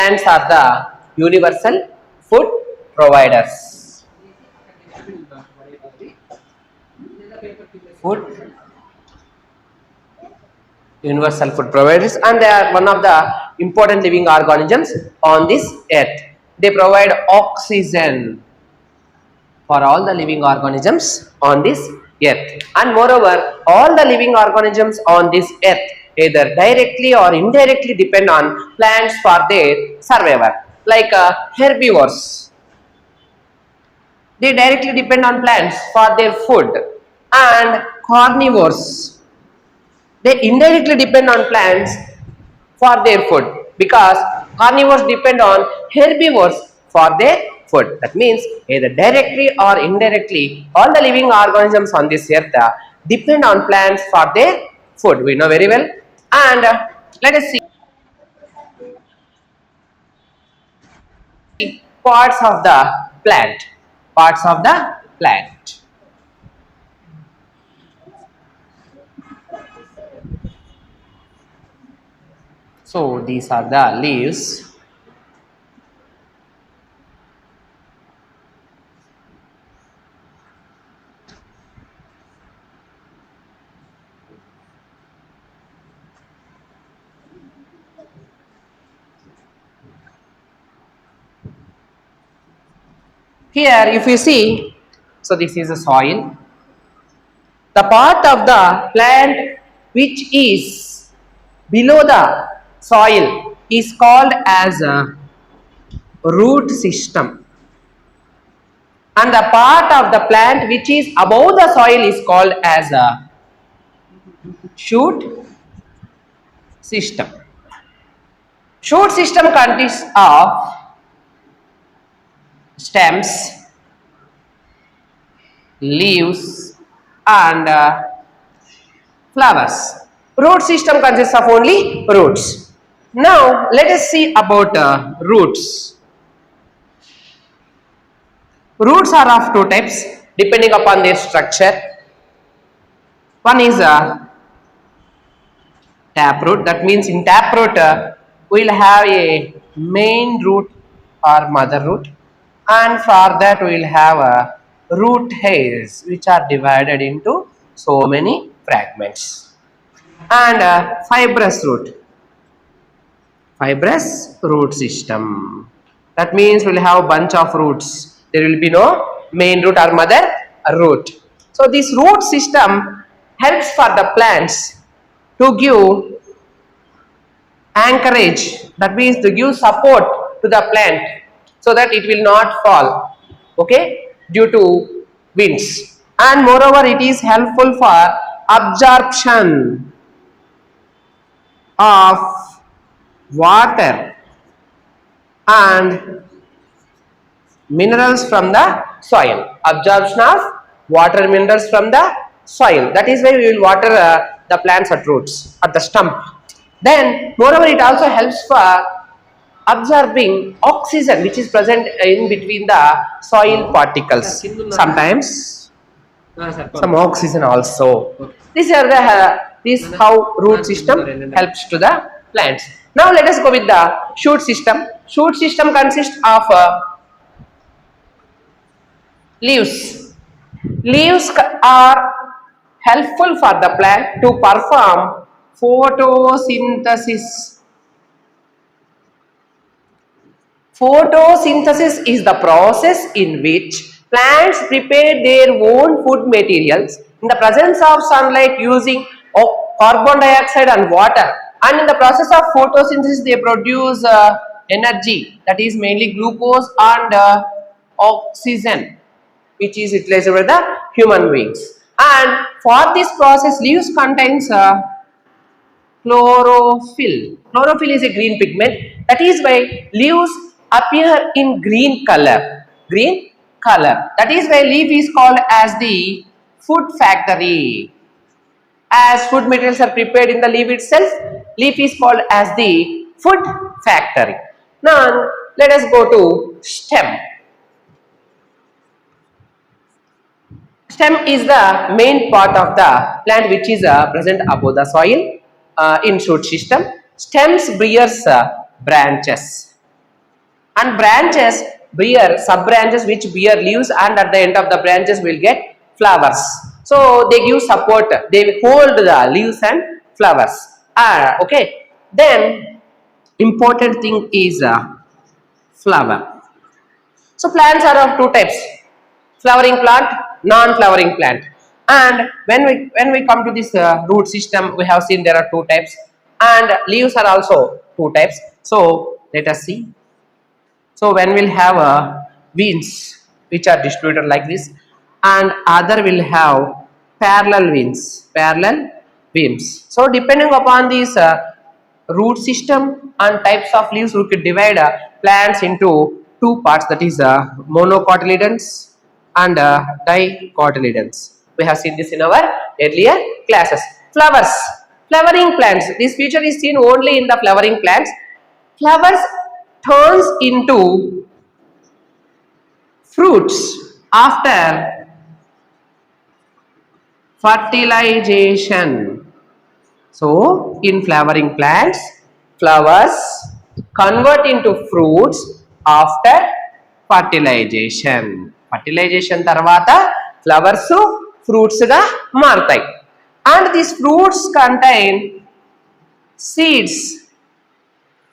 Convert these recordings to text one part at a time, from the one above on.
Plants are the universal food providers. Food universal food providers, and they are one of the important living organisms on this earth. They provide oxygen for all the living organisms on this earth, and moreover all the living organisms on this earth either directly or indirectly depend on plants for their survival, like herbivores. They directly depend on plants for their food, and carnivores, they indirectly depend on plants for their food, because carnivores depend on herbivores for their food. That means either directly or indirectly all the living organisms on this earth depend on plants for their food. We know very well. And let us see parts of the plant. Parts of the plant. So these are the leaves. Here if you see, so this is the soil. The part of the plant which is below the soil is called as a root system, and the part of the plant which is above the soil is called as a shoot system. Shoot system consists of stems, leaves, and flowers. Root system consists of only roots. Now let us see about roots. Roots are of two types depending upon their structure. One is a taproot. That means in taproot we will have a main root or mother root, and for that we will have a root hairs which are divided into so many fragments, and a fibrous root system. That means we will have a bunch of roots. There will be no main root or mother root. So this root system helps for the plants to give anchorage, that means to give support to the plant so that it will not fall, okay, due to winds. And moreover it is helpful for absorption of water and minerals from the soil. Absorption of water minerals from the soil. That is why we will water the plants at roots, at the stump. Then moreover it also helps for absorbing oxygen which is present in between the soil particles. Sometimes some oxygen also. These are the this how root system helps to the plants. Now let us go with the shoot system. Shoot system consists of leaves. Leaves are helpful for the plant to perform photosynthesis. Photosynthesis is the process in which plants prepare their own food materials in the presence of sunlight using carbon dioxide and water, and in the process of photosynthesis they produce energy, that is mainly glucose and oxygen, which is utilized by the human beings. And for this process leaves contains chlorophyll. Chlorophyll is a green pigment, that is why leaves appear in green color. Green color. That is why leaf is called as the food factory. As food materials are prepared in the leaf itself, leaf is called as the food factory. Now let us go to stem. Stem is the main part of the plant which is present above the soil in shoot system. Stems bears branches. And branches bear sub branches which bear leaves, and at the end of the branches will get flowers. So they give support, they hold the leaves and flowers. Okay, then important thing is flower. So plants are of two types: flowering plant, non-flowering plant. And when we come to this root system, we have seen there are two types, and leaves are also two types. So let us see. So when we'll have veins which are distributed like this, and other will have parallel veins. So depending upon this root system and types of leaves, we could divide plants into two parts, that is monocotyledons and dicotyledons. We have seen this in our earlier classes. Flowers, flowering plants. This feature is seen only in the flowering plants. Flowers turns into fruits after fertilization. So in flowering plants, flowers convert into fruits after fertilization. Fertilization tarvata flowers fruits ga martayi. And these fruits contain seeds.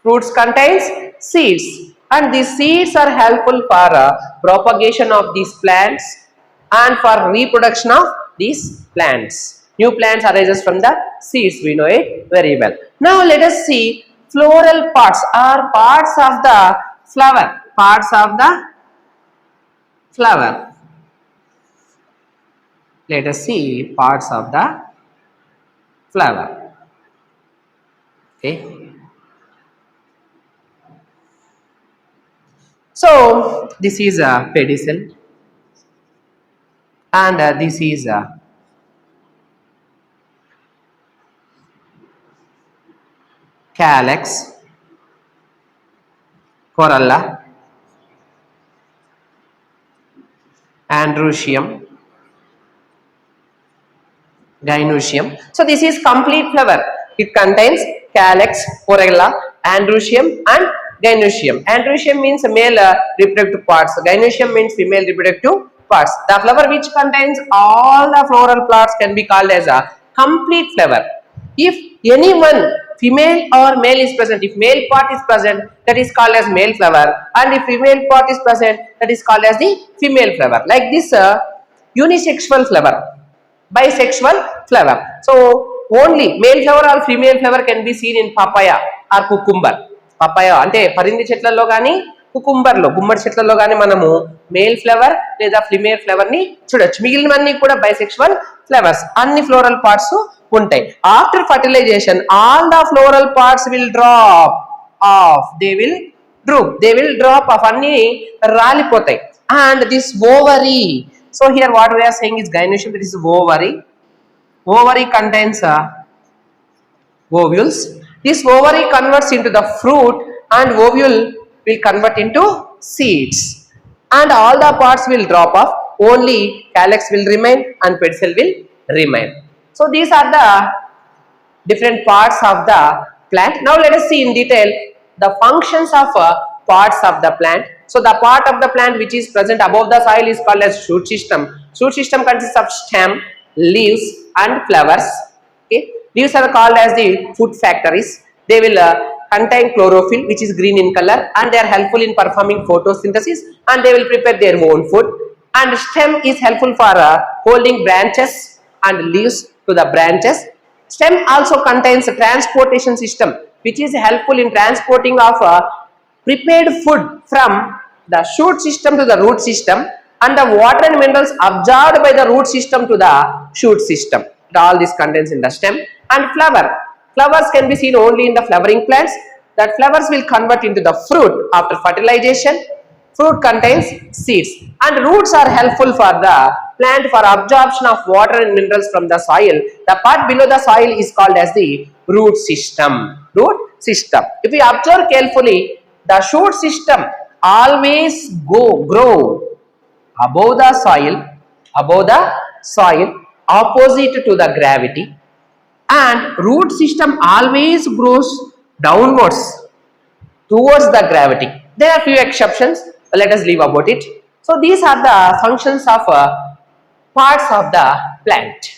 Fruits contains seeds, and these seeds are helpful for propagation of these plants and for reproduction of these plants. New plants arises from the seeds, we know it very well. Now let us see floral parts are parts of the flower. Parts of the flower. Let us see parts of the flower. Okay. So this is a pedicel, and this is a calyx, corolla, androecium, gynoecium. So this is complete flower. It contains calyx, corolla, androecium and gynoecium. Androecium means male reproductive parts. Gynoecium means female reproductive parts. The flower which contains all the floral parts can be called as a complete flower. If any one female or male is present, if male part is present, that is called as male flower, and if female part is present, that is called as the female flower. Like this unisexual flower, bisexual flower. So only male flower or female flower can be seen in papaya or cucumber. Papaya అంటే పరింది చెట్లలో కానీ కుకుంబర్లో గుమ్మడి చెట్లలో కానీ మనము male flower లేదా female flower ని చూడొచ్చు. మిగిలినవన్నీ కూడా బైసెక్షువల్ ఫ్లవర్స్, అన్ని ఫ్లోరల్ పార్ట్స్ ఉంటాయి. After fertilization all the floral parts will drop off, they will drop off, అన్ని రాలిపోతాయి. And this ovary, so here what we are saying is gynoecium, that is ovary. Ovary contains ovules. This ovary converts into the fruit, and ovule will convert into seeds, and all the parts will drop off, only calyx will remain and pedicel will remain. So these are the different parts of the plant. Now let us see in detail the functions of parts of the plant. So the part of the plant which is present above the soil is called as shoot system. Shoot system consists of stem, leaves and flowers. Okay, leaves are called as the food factories. They will contain chlorophyll which is green in color, and they are helpful in performing photosynthesis, and they will prepare their own food. And stem is helpful for holding branches and leaves to the branches. Stem also contains a transportation system which is helpful in transporting of prepared food from the shoot system to the root system, and the water and minerals absorbed by the root system to the shoot system. All this contains in the stem. And flowers can be seen only in the flowering plants. That flowers will convert into the fruit after fertilization. Fruit contains seeds, and roots are helpful for the plant for absorption of water and minerals from the soil. The part below the soil is called as the root system. If we observe carefully, the shoot system always grow above the soil opposite to the gravity, and root system always grows downwards towards the gravity. There are few exceptions. Let us leave about it. So these are the functions of parts of the plant.